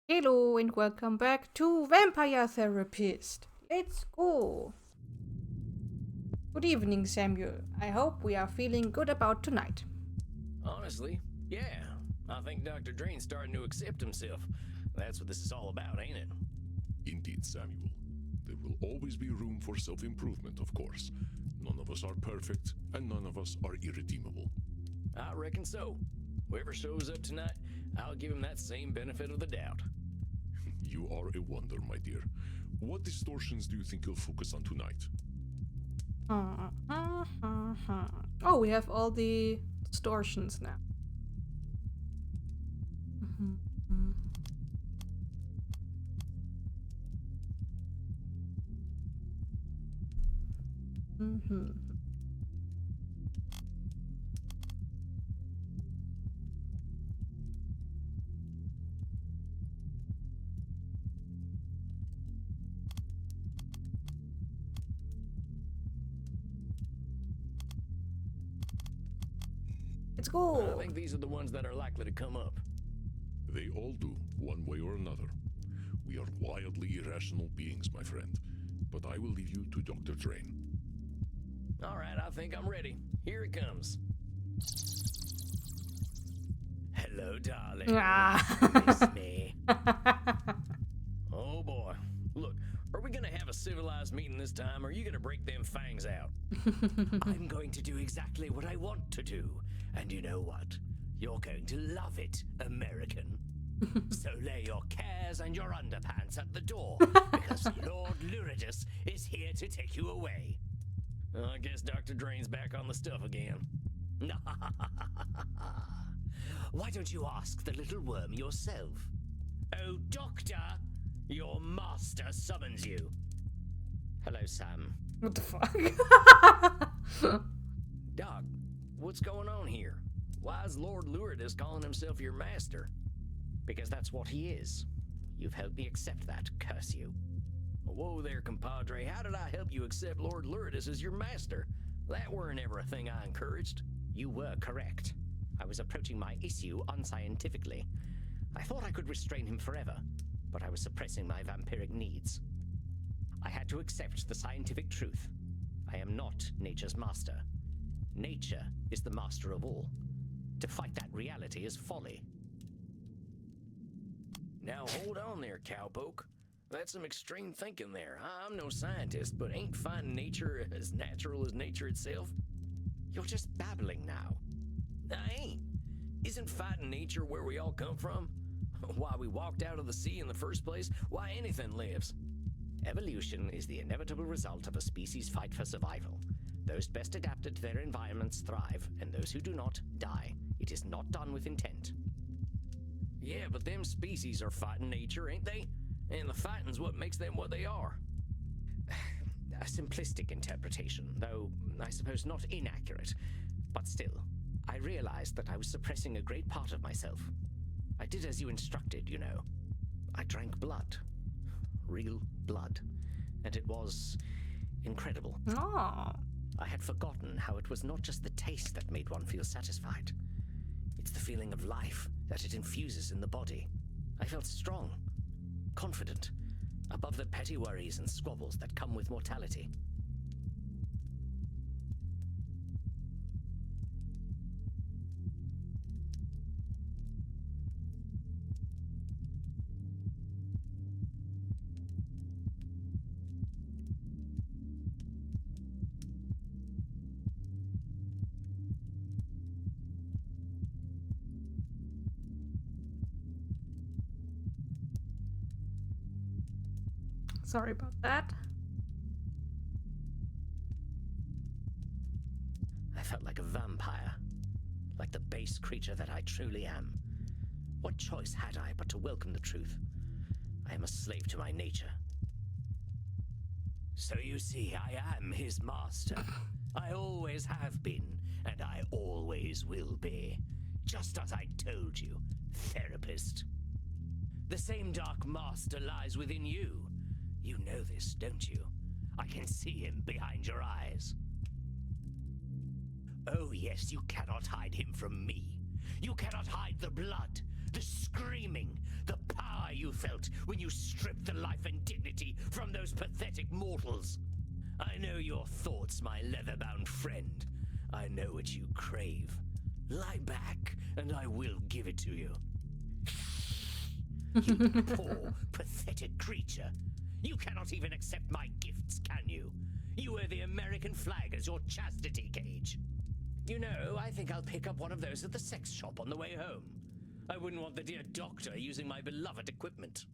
Hello and welcome back to Vampire Therapist. Let's go. Good evening, Samuel. I hope we are feeling good about tonight. Honestly, yeah. I think Dr. Drain's starting to accept himself. That's what this is all about, ain't it? Indeed, Samuel. There will always be room for self-improvement, of course. None of us are perfect, and none of us are irredeemable. I reckon so. Whoever shows up tonight, I'll give him that same benefit of the doubt. You are a wonder, my dear. What distortions do you think you'll focus on tonight? Oh, we have all the distortions now. Let's I go. think these are the ones that are likely to come up. They all do, one way or another. We are wildly irrational beings, my friend. But I will leave you to Dr. Drain. All right, I think I'm ready. Here it comes. Hello, darling. Miss me. Oh boy. Look, are we gonna have a civilized meeting this time, or are you gonna break them fangs out? I'm going to do exactly what I want to do. And you know what? You're going to love it, American. So lay your cares and your underpants at the door, because Lord Luridus is here to take you away. I guess Dr. Drain's back on the stuff again. Why don't you ask the little worm yourself? Oh, Doctor, your master summons you. Hello, Sam. What the fuck? Doc, what's going on here? Why is Lord Luridus calling himself your master? Because that's what he is. You've helped me accept that, curse you. Whoa there, compadre. How did I help you accept Lord Luridus as your master? That weren't ever a thing I encouraged. You were correct. I was approaching my issue unscientifically. I thought I could restrain him forever, but I was suppressing my vampiric needs. I had to accept the scientific truth. I am not nature's master. Nature is the master of all. To fight that reality is folly. Now hold on there, cowpoke. That's some extreme thinking there. I'm no scientist, but ain't finding nature as natural as nature itself? You're just babbling now. I ain't. Isn't fighting nature where we all come from? Why we walked out of the sea in the first place? Why anything lives? Evolution is the inevitable result of a species' fight for survival. Those best adapted to their environments thrive, and those who do not die. It is not done with intent. Yeah, but them species are fighting nature, ain't they? And the fighting's what makes them what they are. A simplistic interpretation, though I suppose not inaccurate. But still, I realized that I was suppressing a great part of myself. I did as you instructed, you know. I drank blood. Real blood. And it was incredible. Oh. I had forgotten how it was not just the taste that made one feel satisfied. It's the feeling of life that it infuses in the body. I felt strong, confident, above the petty worries and squabbles that come with mortality. Sorry about that. I felt like a vampire, like the base creature that I truly am. What choice had I but to welcome the truth? I am a slave to my nature. So you see, I am his master. I always have been, and I always will be. Just as I told you, therapist. The same dark master lies within you. You know this, don't you? I can see him behind your eyes. Oh yes, you cannot hide him from me. You cannot hide the blood, the screaming, the power you felt when you stripped the life and dignity from those pathetic mortals. I know your thoughts, my leather-bound friend. I know what you crave. Lie back, and I will give it to you. You poor, pathetic creature. You cannot even accept my gifts, can you? You wear the American flag as your chastity cage. You know, I think I'll pick up one of those at the sex shop on the way home. I wouldn't want the dear doctor using my beloved equipment.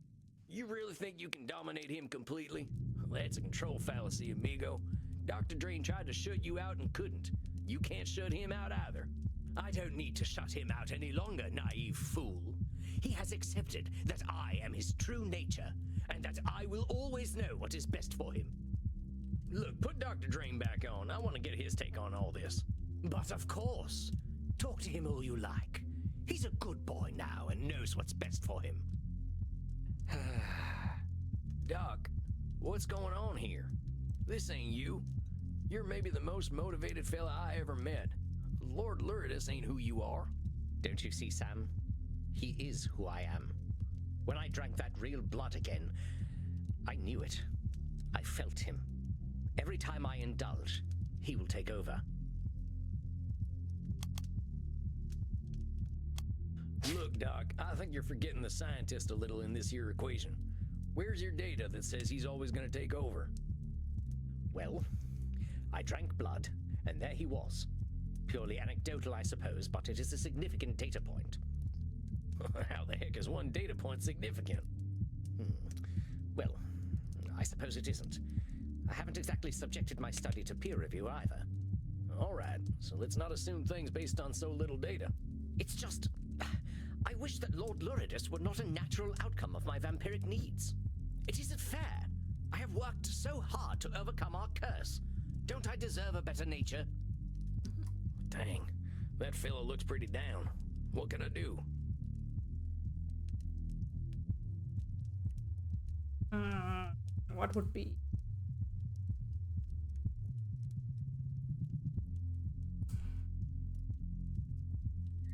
You really think you can dominate him completely? That's a control fallacy, amigo. Dr. Drain tried to shut you out and couldn't. You can't shut him out either. I don't need to shut him out any longer, naive fool. He has accepted that I am his true nature, and that I will always know what is best for him. Look, put Dr. Drain back on. I want to get his take on all this. But of course, talk to him all you like. He's a good boy now and knows what's best for him. Doc, what's going on here? This ain't you. You're maybe the most motivated fella I ever met. Lord Luridus ain't who you are. Don't you see, Sam? He is who I am. When I drank that real blood again, I knew it. I felt him. Every time I indulge, he will take over. Look, Doc, I think you're forgetting the scientist a little in this here equation. Where's your data that says he's always going to take over? Well, I drank blood, and there he was. Purely anecdotal, I suppose, but it is a significant data point. How the heck is one data point significant? Well, I suppose it isn't. I haven't exactly subjected my study to peer review either. All right, so let's not assume things based on so little data. It's just, I wish that Lord Luridus were not a natural outcome of my vampiric needs. It isn't fair. I have worked so hard to overcome our curse. Don't I deserve a better nature? Dang, that fella looks pretty down. What can I do? What would be?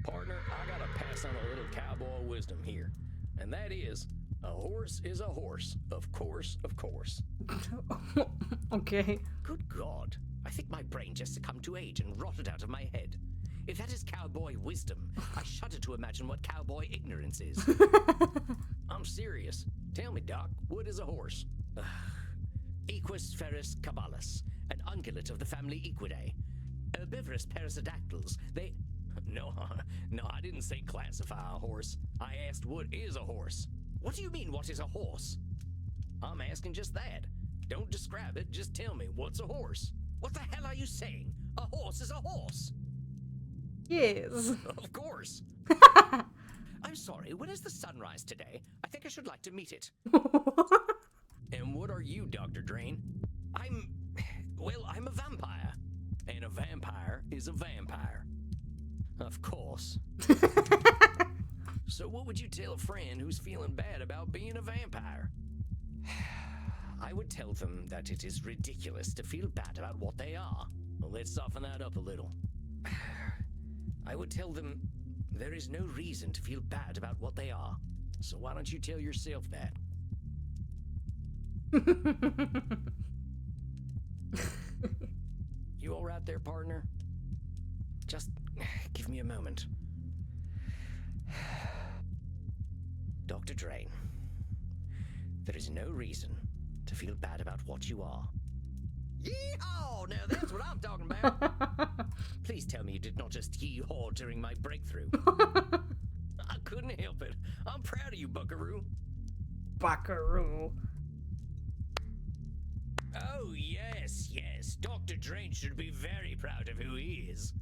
Partner, I gotta pass on a little cowboy wisdom here. And that is, a horse is a horse. Of course, of course. Okay. Good God. I think my brain just succumbed to age and rotted out of my head. If that is cowboy wisdom, I shudder to imagine what cowboy ignorance is. I'm serious. Tell me, Doc, what is a horse? Equus ferus cabalus, an ungulate of the family Equidae. Herbivorous perissodactyls, they... No, I didn't say classify a horse. I asked what is a horse. What do you mean, what is a horse? I'm asking just that. Don't describe it, just tell me, what's a horse? What the hell are you saying? A horse is a horse. Yes. Of course. I'm sorry, when is the sunrise today? I think I should like to meet it. And what are you, Dr. Drain? I'm a vampire. And a vampire is a vampire. Of course. So what would you tell a friend who's feeling bad about being a vampire? I would tell them that it is ridiculous to feel bad about what they are. Well, let's soften that up a little. I would tell them there is no reason to feel bad about what they are. So why don't you tell yourself that? You all right there, partner? Just give me a moment. Dr. Drain, there is no reason to feel bad about what you are. Yee-haw! Now that's what I'm talking about. Please tell me you did not just yee-haw during my breakthrough. I couldn't help it. I'm proud of you, Buckaroo. Buckaroo. Oh, yes. Dr. Drain should be very proud of who he is.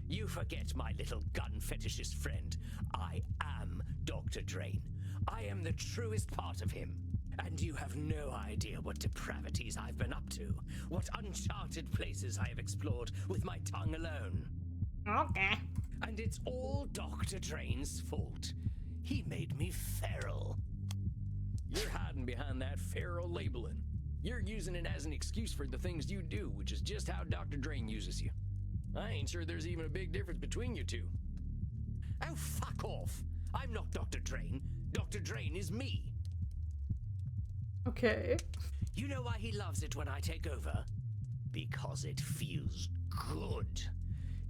You forget, my little gun fetishist friend. I am Dr. Drain. I am the truest part of him. And you have no idea what depravities I've been up to, what uncharted places I have explored with my tongue alone. Okay. And it's all Dr. Drain's fault. He made me feral. You're hiding behind that feral labeling. You're using it as an excuse for the things you do, which is just how Dr. Drain uses you. I ain't sure there's even a big difference between you two. Oh, fuck off. I'm not Dr. Drain. Dr. Drain is me. Okay. You know why he loves it when I take over? Because it feels good.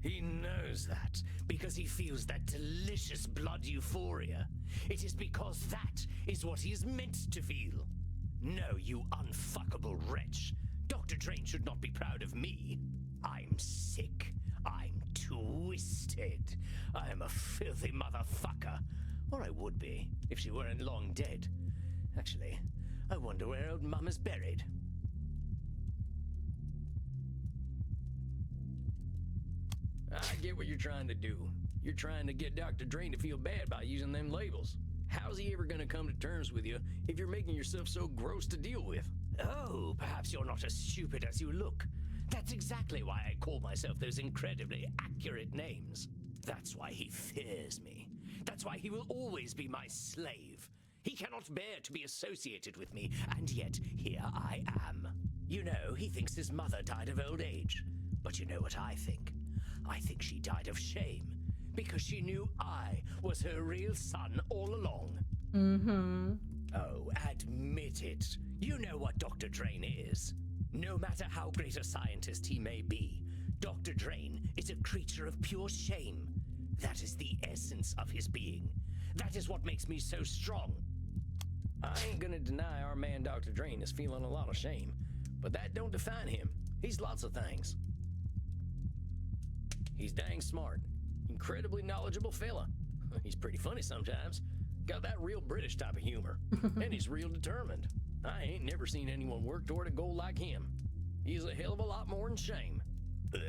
He knows that because he feels that delicious blood euphoria. It is because that is what he is meant to feel. No, you unfuckable wretch. Dr. Drain should not be proud of me. I'm sick. I'm twisted. I am a filthy motherfucker. Or I would be, if she weren't long dead. Actually, I wonder where old Mum is buried. I get what you're trying to do. You're trying to get Dr. Drain to feel bad by using them labels. How's he ever gonna come to terms with you if you're making yourself so gross to deal with? Oh, perhaps you're not as stupid as you look. That's exactly why I call myself those incredibly accurate names. That's why he fears me. That's why he will always be my slave. He cannot bear to be associated with me, and yet here I am. You know, he thinks his mother died of old age. But you know what I think? I think she died of shame, because she knew I was her real son all along. Mm-hmm. Oh, admit it. You know what Dr. Drain is. No matter how great a scientist he may be, Dr. Drain is a creature of pure shame. That is the essence of his being. That is what makes me so strong. I ain't gonna deny our man Dr. Drain is feeling a lot of shame, but that don't define him. He's lots of things. He's dang smart. Incredibly knowledgeable fella. He's pretty funny sometimes. Got that real British type of humor. And he's real determined. I ain't never seen anyone work toward a goal like him. He's a hell of a lot more than shame. Do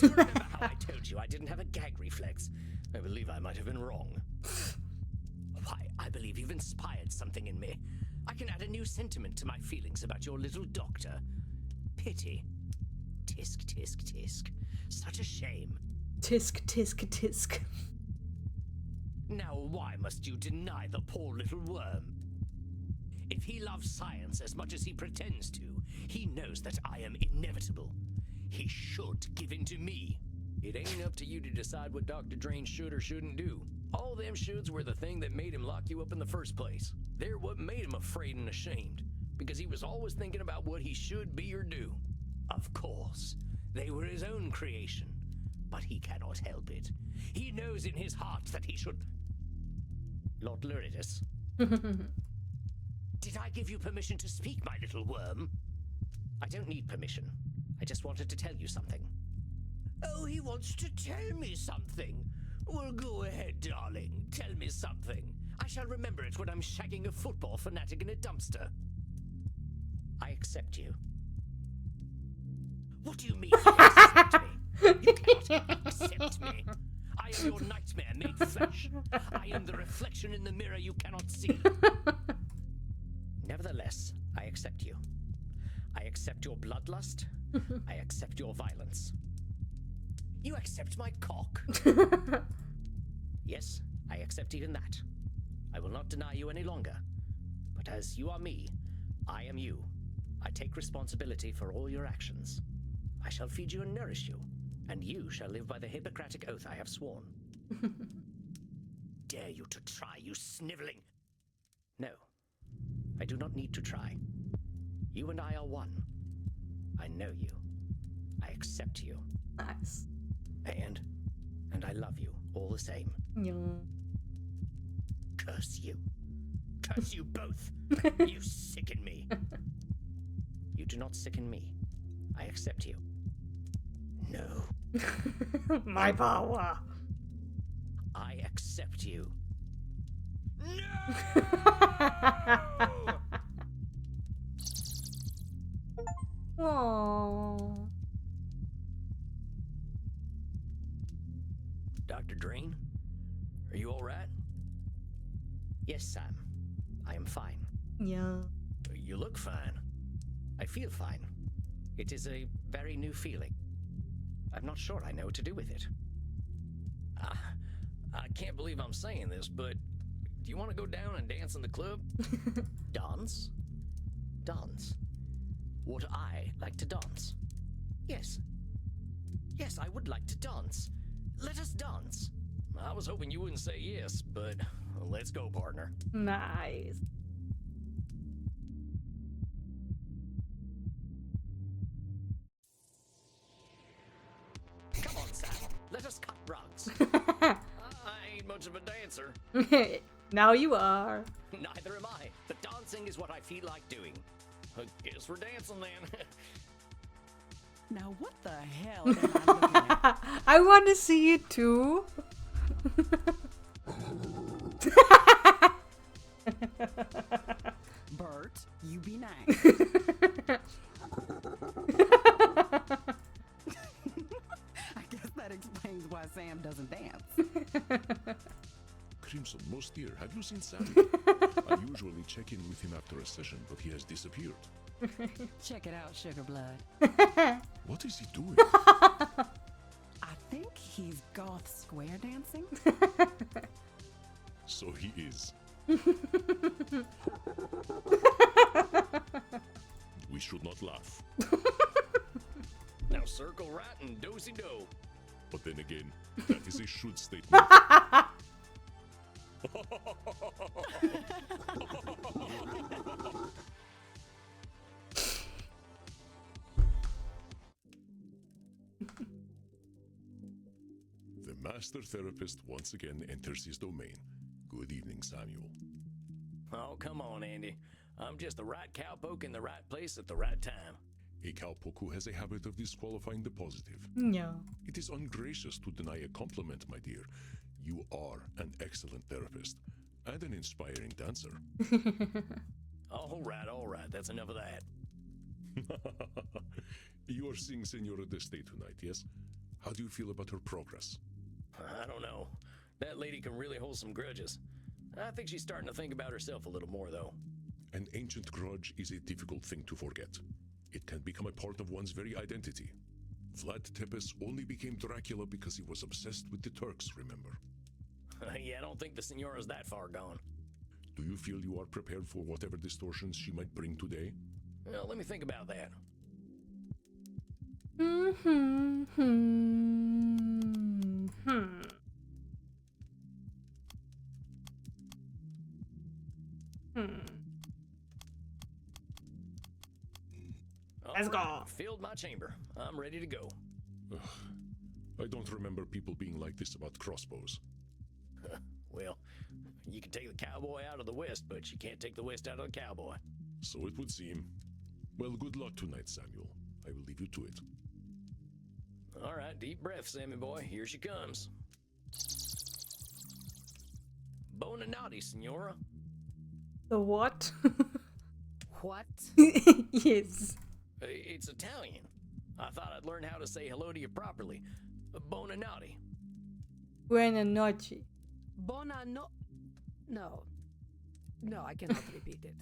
you remember how I told you I didn't have a gag reflex? I believe I might have been wrong. Why, I believe you've inspired something in me. I can add a new sentiment to my feelings about your little doctor. Pity. Tisk, tisk, tisk. Such a shame. Tisk, tisk, tisk. Now why must you deny the poor little worm? If he loves science as much as he pretends to, he knows that I am inevitable. He should give in to me. It ain't up to you to decide what Dr. Drain should or shouldn't do. All them shoulds were the thing that made him lock you up in the first place. They're what made him afraid and ashamed, because he was always thinking about what he should be or do. Of course, they were his own creation, but he cannot help it. He knows in his heart that he should... Lord Luridus. Did I give you permission to speak, my little worm? I don't need permission. I just wanted to tell you something. Oh, he wants to tell me something. Well, go ahead, darling. Tell me something. I shall remember it when I'm shagging a football fanatic in a dumpster. I accept you. What do you mean you accept me? You cannot accept me. I am your nightmare made flesh. I am the reflection in the mirror you cannot see. Nevertheless, I accept you. I accept your bloodlust. I accept your violence. You accept my cock. Yes, I accept even that. I will not deny you any longer. But as you are me, I am you. I take responsibility for all your actions. I shall feed you and nourish you, and you shall live by the Hippocratic oath I have sworn. Dare you to try, you sniveling... No, I do not need to try. You and I are one. I know you. I accept you. Nice. And I love you all the same. Yeah. Curse you. Curse you both. You sicken me. You do not sicken me. I accept you. No. My power. I accept you. No! Aww. Dr. Drain, are you all right? Yes, Sam. I am fine. Yeah. You look fine. I feel fine. It is a very new feeling. I'm not sure I know what to do with it. I can't believe I'm saying this, but do you want to go down and dance in the club? Dance? Dance. Would I like to dance? Yes. Yes, I would like to dance. Let us dance. I was hoping you wouldn't say yes, but let's go, partner. Nice. Let us cut rugs. I ain't much of a dancer. Now you are. Neither am I. But dancing is what I feel like doing. I guess we're dancing then. Now what the hell am I looking at? I want to see it too. Bert, you be nice. I guess that explains why Sam doesn't dance. Crimson, most dear, have you seen Sammy? I usually check in with him after a session, but he has disappeared. Check it out, Sugar Blood. What is he doing? I think he's goth square dancing. So he is. We should not laugh. Now circle right and do-si-do. But then again, that is a should statement. The master therapist once again enters his domain. Good evening, Samuel. Oh, come on, Andy. I'm just the right cowpoke in the right place at the right time. A cowpoke who has a habit of disqualifying the positive. No. It is ungracious to deny a compliment, my dear. You are an excellent therapist and an inspiring dancer. All right. That's enough of that. You are seeing Senora Deste tonight, yes? How do you feel about her progress? I don't know. That lady can really hold some grudges. I think she's starting to think about herself a little more, though. An ancient grudge is a difficult thing to forget. It can become a part of one's very identity. Vlad Tepes only became Dracula because he was obsessed with the Turks, remember? Yeah, I don't think the Senora's that far gone. Do you feel you are prepared for whatever distortions she might bring today? Well, let me think about that. Let's go. All right, filled my chamber. I'm ready to go. Ugh, I don't remember people being like this about crossbows. Well, you can take the cowboy out of the West, but you can't take the West out of the cowboy. So it would seem. Well, good luck tonight, Samuel. I will leave you to it. All right, deep breath, Sammy boy. Here she comes. Bonanati, Senora. The what? What? Yes. It's Italian. I thought I'd learn how to say hello to you properly. Bonanati. Buena noche. No, I cannot repeat it.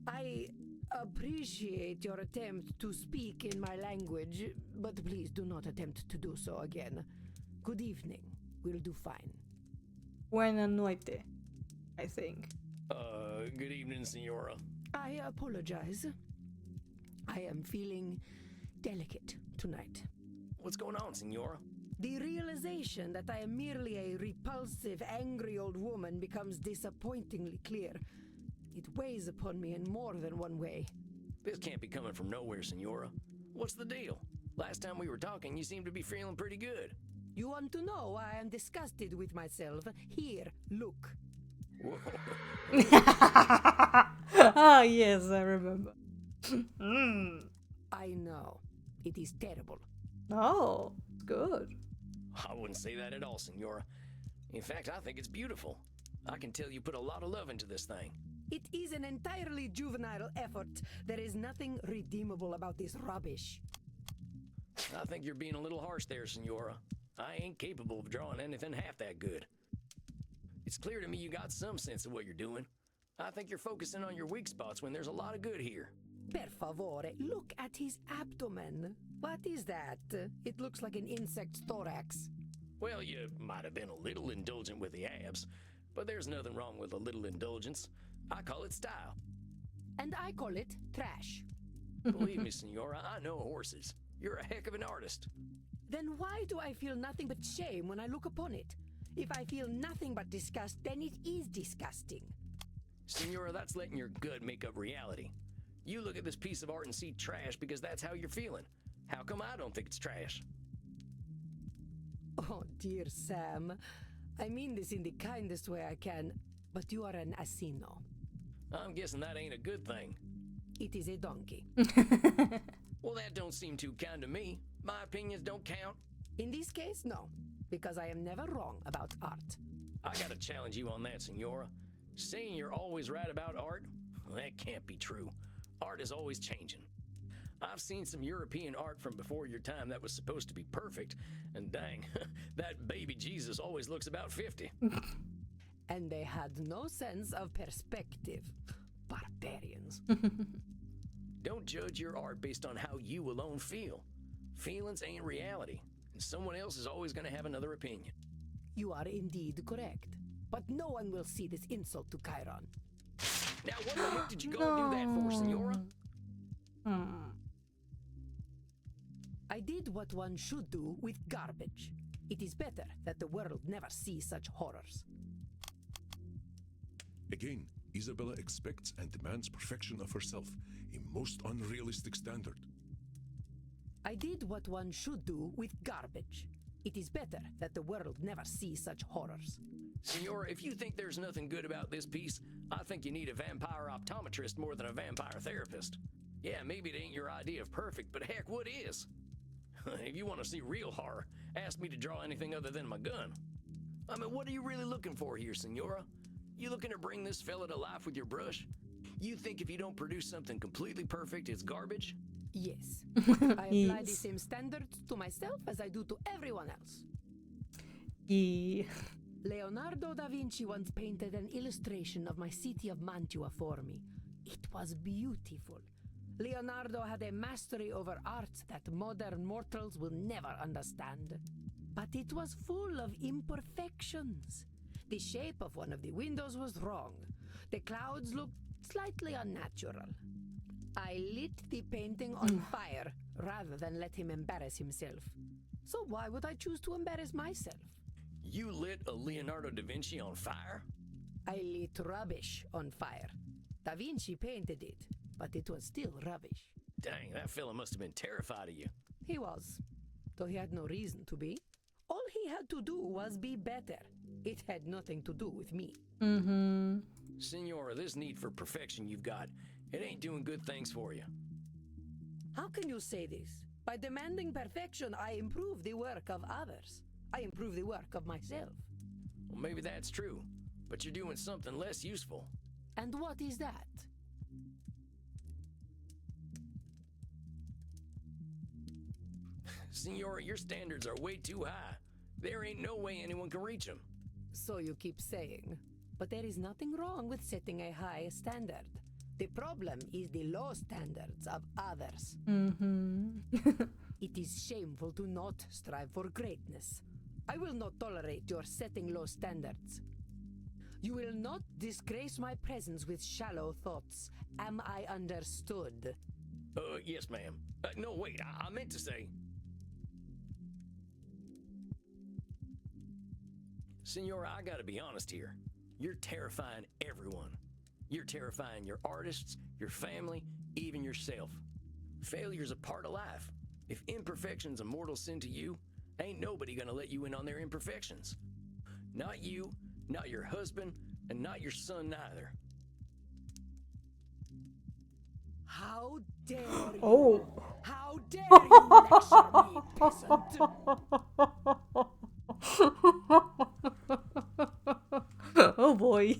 I appreciate your attempt to speak in my language, but please do not attempt to do so again. Good evening. We'll do fine. Buena noite, I think. Good evening, Senora. I apologize. I am feeling delicate tonight. What's going on, Senora? The realization that I am merely a repulsive, angry old woman becomes disappointingly clear. It weighs upon me in more than one way. This can't be coming from nowhere, Senora. What's the deal? Last time we were talking, you seemed to be feeling pretty good. You want to know why I am disgusted with myself? Here, look. Whoa. Ah, yes, I remember. I know. It is terrible. Oh, good. I wouldn't say that at all, Senora. In fact, I think it's beautiful. I can tell you put a lot of love into this thing. It is an entirely juvenile effort. There is nothing redeemable about this rubbish. I think you're being a little harsh there, Senora. I ain't capable of drawing anything half that good. It's clear to me you got some sense of what you're doing. I think you're focusing on your weak spots when there's a lot of good here. Per favore, look at his abdomen. What is that? It looks like an insect's thorax. Well, you might have been a little indulgent with the abs, but there's nothing wrong with a little indulgence. I call it style. And I call it trash. Believe me, Senora, I know horses. You're a heck of an artist. Then why do I feel nothing but shame when I look upon it? If I feel nothing but disgust, then it is disgusting. Senora, that's letting your gut make up reality. You look at this piece of art and see trash because that's how you're feeling. How come I don't think it's trash? Oh, dear Sam. I mean this in the kindest way I can, but you are an asino. I'm guessing that ain't a good thing. It is a donkey. Well, that don't seem too kind to me. My opinions don't count. In this case, no, because I am never wrong about art. I gotta challenge you on that, Senora. Saying you're always right about art? Well, that can't be true. Art is always changing. I've seen some European art from before your time that was supposed to be perfect, and dang, that baby Jesus always looks about 50. And they had no sense of perspective. Barbarians. Don't judge your art based on how you alone feel. Feelings ain't reality, and someone else is always gonna have another opinion. You are indeed correct. But no one will see this insult to Chiron. Now, what the heck did you go and do that for, Senora? I did what one should do with garbage. It is better that the world never see such horrors. Again, Isabella expects and demands perfection of herself, a most unrealistic standard. I did what one should do with garbage. It is better that the world never see such horrors. Senora, if you think there's nothing good about this piece, I think you need a vampire optometrist more than a vampire therapist. Yeah, maybe it ain't your idea of perfect, but heck, what is? If you want to see real horror, ask me to draw anything other than my gun. I mean, what are you really looking for here, Senora? You looking to bring this fella to life with your brush? You think if you don't produce something completely perfect, it's garbage? Yes. I apply the Yes. same standards to myself as I do to everyone else. Yeah. Leonardo da Vinci once painted an illustration of my city of Mantua for me. It was beautiful. Leonardo had a mastery over art that modern mortals will never understand. But it was full of imperfections. The shape of one of the windows was wrong. The clouds looked slightly unnatural. I lit the painting on fire rather than let him embarrass himself. So why would I choose to embarrass myself? You lit a Leonardo da Vinci on fire? I lit rubbish on fire. Da Vinci painted it, but it was still rubbish. Dang, that fella must have been terrified of you. He was, though he had no reason to be. All he had to do was be better. It had nothing to do with me. Mm-hmm. Senora, this need for perfection you've got, it ain't doing good things for you. How can you say this? By demanding perfection, I improve the work of others. I improve the work of myself. Well, maybe that's true, but you're doing something less useful. And what is that? Senora, your standards are way too high. There ain't no way anyone can reach them. So you keep saying. But there is nothing wrong with setting a high standard. The problem is the low standards of others. Mm-hmm. It is shameful to not strive for greatness. I will not tolerate your setting low standards. You will not disgrace my presence with shallow thoughts. Am I understood? Yes, ma'am. No, wait, I meant to say... Senora, I gotta be honest here. You're terrifying everyone. You're terrifying your artists, your family, even yourself. Failure's a part of life. If imperfection's a mortal sin to you, ain't nobody gonna let you in on their imperfections. Not you, not your husband, and not your son neither. How dare you? Oh. How dare you lecture me, peasant? Oh boy.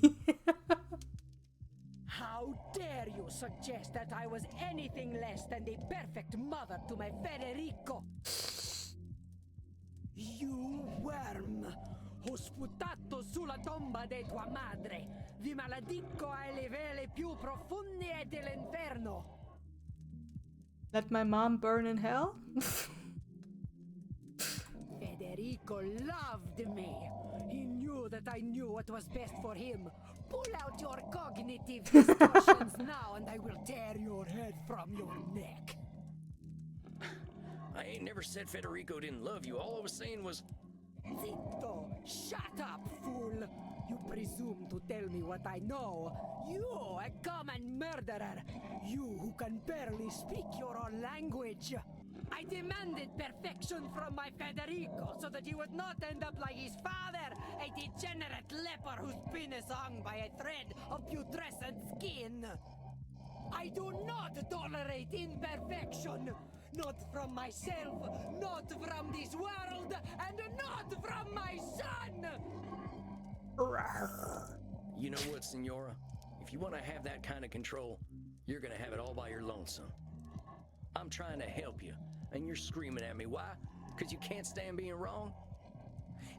How dare you suggest that I was anything less than the perfect mother to my Federico? You worm, ho sputato sulla tomba di tua madre. Vi maledico alle vele più profonde dell'inferno. Let my mom burn in hell? Federico loved me. He knew that I knew what was best for him. Pull out your cognitive distortions now and I will tear your head from your neck. I ain't never said Federico didn't love you. All I was saying was... Zitto! Shut up, fool! You presume to tell me what I know. You, a common murderer! You who can barely speak your own language! I demanded perfection from my Federico so that he would not end up like his father, a degenerate leper whose penis hung by a thread of putrescent skin. I do not tolerate imperfection. Not from myself, not from this world, and not from my son! You know what, Senora? If you want to have that kind of control, you're gonna have it all by your lonesome. I'm trying to help you, and you're screaming at me. Why? Because you can't stand being wrong?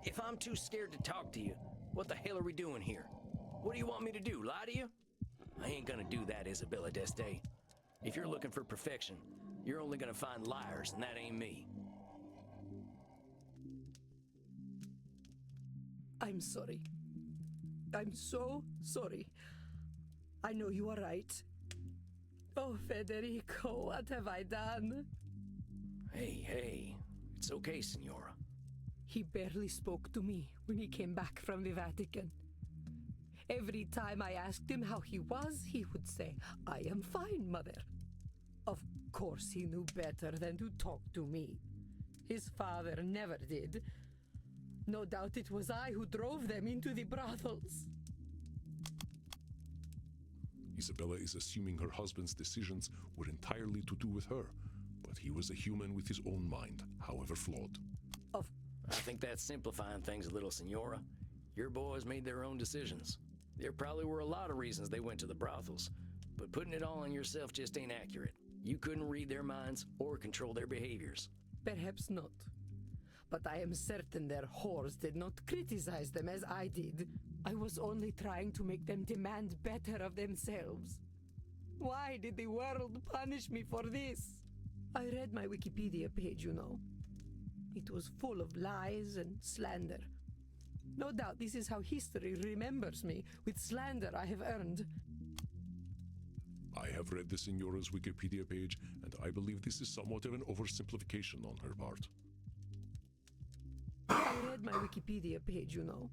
If I'm too scared to talk to you, what the hell are we doing here? What do you want me to do, lie to you? I ain't gonna do that, Isabella d'Este. If you're looking for perfection, you're only gonna find liars, and that ain't me. I'm sorry. I'm so sorry. I know you are right. Oh, Federico, what have I done? Hey, it's okay, Senora. He barely spoke to me when he came back from the Vatican. Every time I asked him how he was, he would say, "I am fine, mother." Of course he knew better than to talk to me. His father never did. No doubt it was I who drove them into the brothels. Isabella is assuming her husband's decisions were entirely to do with her, but he was a human with his own mind, however flawed. I think that's simplifying things a little, Senora. Your boys made their own decisions. There probably were a lot of reasons they went to the brothels, but putting it all on yourself just ain't accurate. You couldn't read their minds or control their behaviors. Perhaps not. But I am certain their whores did not criticize them as I did. I was only trying to make them demand better of themselves. Why did the world punish me for this? I read my Wikipedia page, you know. It was full of lies and slander. No doubt this is how history remembers me, with slander I have earned. I have read the Signora's Wikipedia page, and I believe this is somewhat of an oversimplification on her part. I read my Wikipedia page, you know.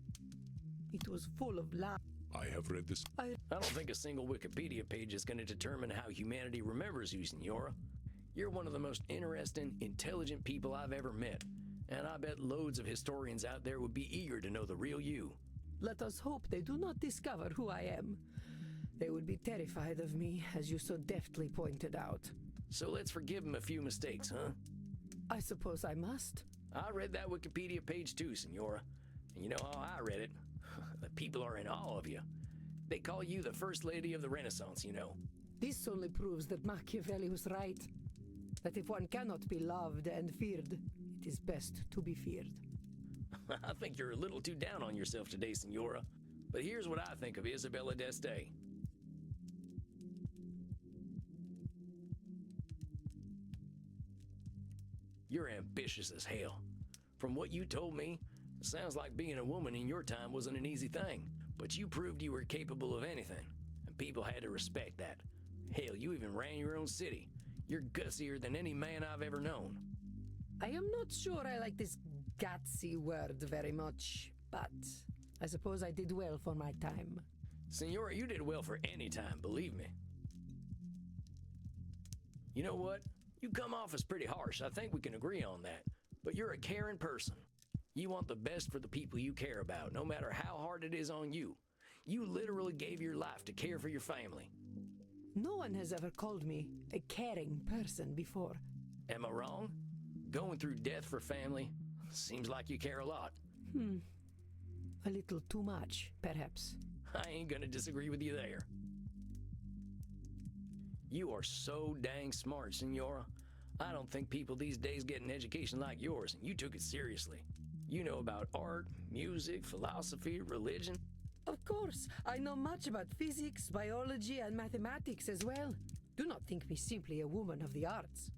It was full of lies. I have read this. I don't think a single Wikipedia page is going to determine how humanity remembers you, Senora. You're one of the most interesting, intelligent people I've ever met, and I bet loads of historians out there would be eager to know the real you. Let us hope they do not discover who I am. They would be terrified of me, as you so deftly pointed out. So let's forgive them a few mistakes, huh? I suppose I must. I read that Wikipedia page too, Senora. And you know how I read it? The people are in awe of you. They call you the First Lady of the Renaissance, you know. This only proves that Machiavelli was right. That if one cannot be loved and feared, it is best to be feared. I think you're a little too down on yourself today, Senora. But here's what I think of Isabella d'Este. You're ambitious as hell. From what you told me, it sounds like being a woman in your time wasn't an easy thing. But you proved you were capable of anything, and people had to respect that. Hell, you even ran your own city. You're gutsier than any man I've ever known. I am not sure I like this gutsy word very much, but I suppose I did well for my time. Senora, you did well for any time, believe me. You know what? You come off as pretty harsh. I think we can agree on that. But you're a caring person. You want the best for the people you care about, no matter how hard it is on you. You literally gave your life to care for your family. No one has ever called me a caring person before. Am I wrong? Going through death for family seems like you care a lot. A little too much, perhaps. I ain't gonna disagree with you there. You are so dang smart, Senora. I don't think people these days get an education like yours, and you took it seriously. You know about art, music, philosophy, religion. Of course, I know much about physics, biology, and mathematics as well. Do not think me simply a woman of the arts.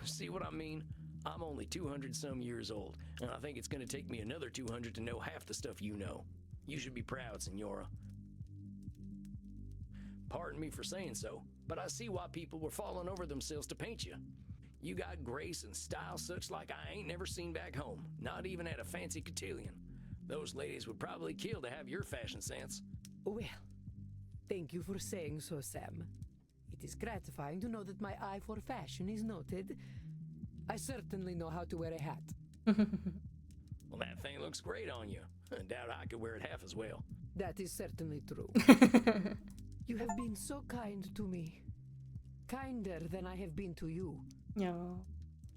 See what I mean? I'm only 200-some years old, and I think it's gonna take me another 200 to know half the stuff you know. You should be proud, Senora. Pardon me for saying so, but I see why people were falling over themselves to paint you. You got grace and style such like I ain't never seen back home, not even at a fancy cotillion. Those ladies would probably kill to have your fashion sense. Well, thank you for saying so, Sam. It it is gratifying to know that my eye for fashion is noted, I certainly know how to wear a hat. Well, that thing looks great on you. I doubt I could wear it half as well. That is certainly true. You have been so kind to me. Kinder than I have been to you. Yeah.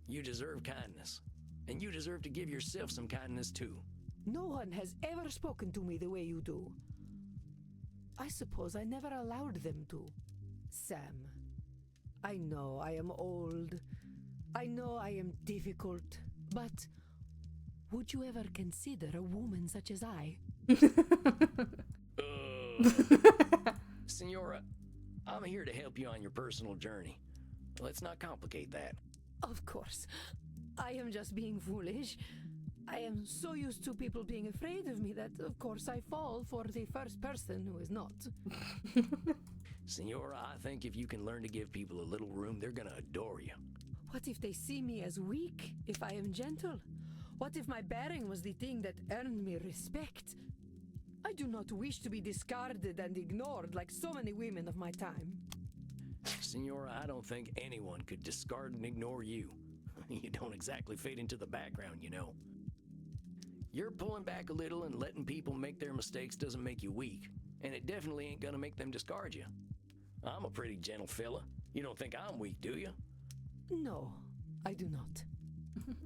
You deserve kindness. And you deserve to give yourself some kindness too. No one has ever spoken to me the way you do. I suppose I never allowed them to. Sam, I know I am old. I know I am difficult. But would you ever consider a woman such as I? Senora, I'm here to help you on your personal journey. Let's not complicate that. Of course. I am just being foolish. I am so used to people being afraid of me that, of course, I fall for the first person who is not. Senora, I think if you can learn to give people a little room, they're gonna adore you. What if they see me as weak if I am gentle? What if my bearing was the thing that earned me respect? I do not wish to be discarded and ignored like so many women of my time. Senora, I don't think anyone could discard and ignore you. You don't exactly fade into the background, you know. You're pulling back a little and letting people make their mistakes doesn't make you weak, and it definitely ain't gonna make them discard you. I'm a pretty gentle fella. You don't think I'm weak, do you? No, I do not.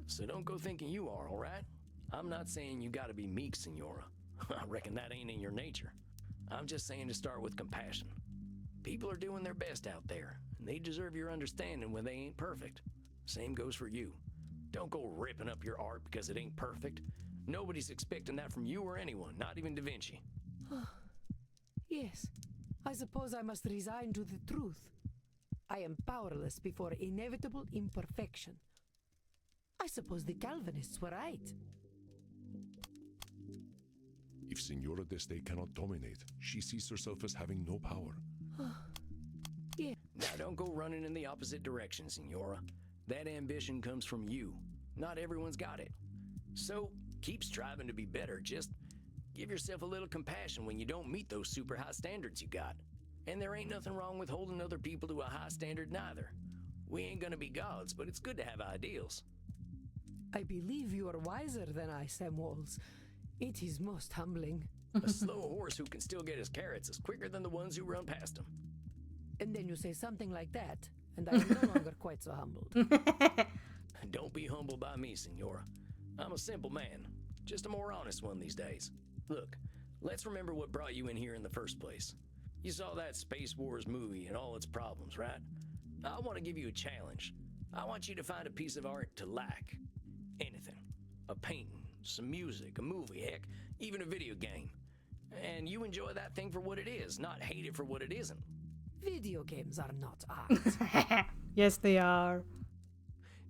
So don't go thinking you are, all right? I'm not saying you gotta be meek, Senora. I reckon that ain't in your nature. I'm just saying to start with compassion. People are doing their best out there, and they deserve your understanding when they ain't perfect. Same goes for you. Don't go ripping up your art because it ain't perfect. Nobody's expecting that from you or anyone, not even Da Vinci. Yes, I suppose I must resign to the truth. I am powerless before inevitable imperfection. I suppose the Calvinists were right. If Senora d'Este cannot dominate, she sees herself as having no power. Yeah. Now don't go running in the opposite direction, Senora. That ambition comes from you. Not everyone's got it. So, keep striving to be better. Just give yourself a little compassion when you don't meet those super high standards you got. And there ain't nothing wrong with holding other people to a high standard neither. We ain't gonna be gods, but it's good to have ideals. I believe you are wiser than I, Sam Walls. It is most humbling. A slow horse who can still get his carrots is quicker than the ones who run past him. And then you say something like that, and I am no longer quite so humbled. Don't be humbled by me, Senora. I'm a simple man, just a more honest one these days. Look, let's remember what brought you in here in the first place. You saw that Space Wars movie and all its problems, right? I want to give you a challenge. I want you to find a piece of art to like. Anything. A painting, some music, a movie, heck, even a video game. And you enjoy that thing for what it is, not hate it for what it isn't. Video games are not art. Yes, they are.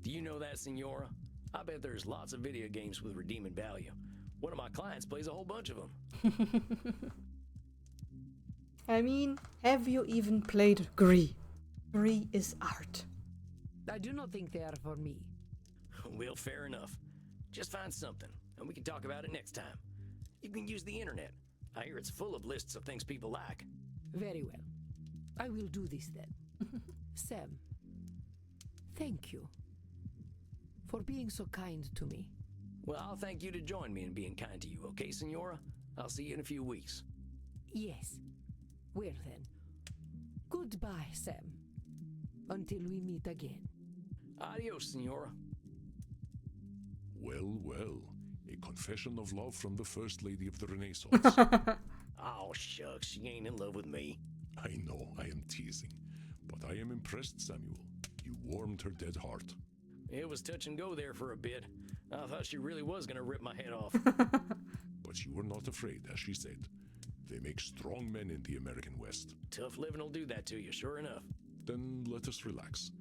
Do you know that, Senora? I bet there's lots of video games with redeeming value. One of my clients plays a whole bunch of them. I mean, have you even played Gree? Gree is art. I do not think they are for me. Well, fair enough. Just find something, and we can talk about it next time. You can use the internet. I hear it's full of lists of things people like. Very well. I will do this then. Sam, thank you for being so kind to me. Well, I'll thank you to join me in being kind to you, okay, Senora? I'll see you in a few weeks. Yes. Well then, goodbye, Sam. Until we meet again. Adios, Senora. Well, well. A confession of love from the First Lady of the Renaissance. Oh, shucks, she ain't in love with me. I know, I am teasing. But I am impressed, Samuel. You warmed her dead heart. It was touch and go there for a bit. I thought she really was gonna rip my head off. But you were not afraid, as she said. They make strong men in the American West. Tough living will do that to you, sure enough. Then let us relax.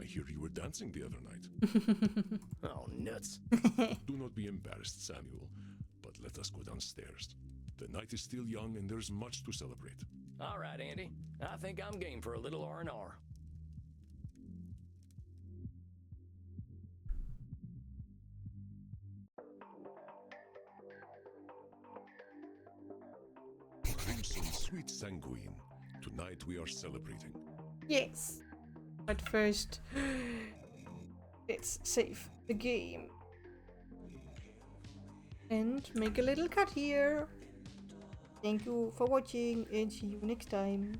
I hear you were dancing the other night. Oh, nuts. Do not be embarrassed, Samuel, but let us go downstairs. The night is still young and there's much to celebrate. All right, Andy. I think I'm game for a little R&R. Crimson, sweet sanguine. Tonight we are celebrating. Yes. But first, let's save the game. And make a little cut here. Thank you for watching and see you next time.